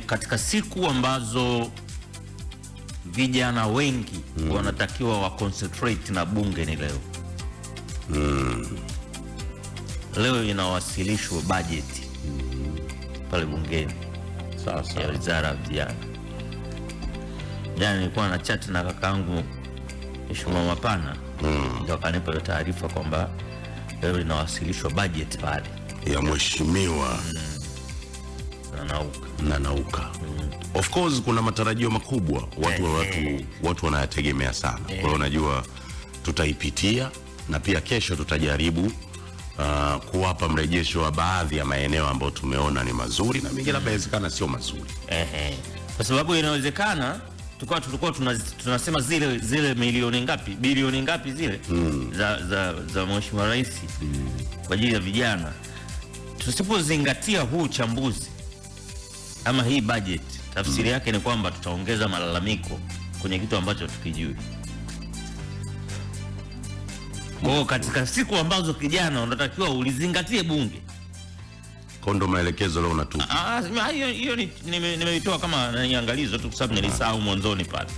katika siku ambazo vijana wengi wanatakiwa wa concentrate na bunge ni leo. Leo inawasilishwa bajeti pale bungeni sasa ya wizara ya vijana. Jana nilikuwa na chat na kakaangu Mheshimiwa Mapana, ndio akanipa taarifa kwamba leo inawasilishwa bajeti pale ya Mheshimiwa Nanauka. Of course kuna matarajio makubwa, watu wanayategemea sana. Kwa hiyo unajua tutaipitia na pia kesho tutajaribu kuwapa mrejesho wa baadhi ya maeneo ambayo tumeona ni mazuri na mengine inawezekana sio mazuri. Kwa sababu inawezekana tulikuwa tunasema zile milioni ngapi, bilioni ngapi zile za Mheshimiwa Rais kwa ajili ya vijana, tusipozingatia huu uchambuzi ama hii budget, tafsiri yake ni kwamba tutaongeza malalamiko kwenye kitu ambacho tukijui. Kwa katika siku ambazo kijana unatakiwa ulizingatie bunge, kondo maelekezo leo unatupa. Hiyo nimeitoa kama niangalizo tu kwa sababu nilisahau mwanzoni pale.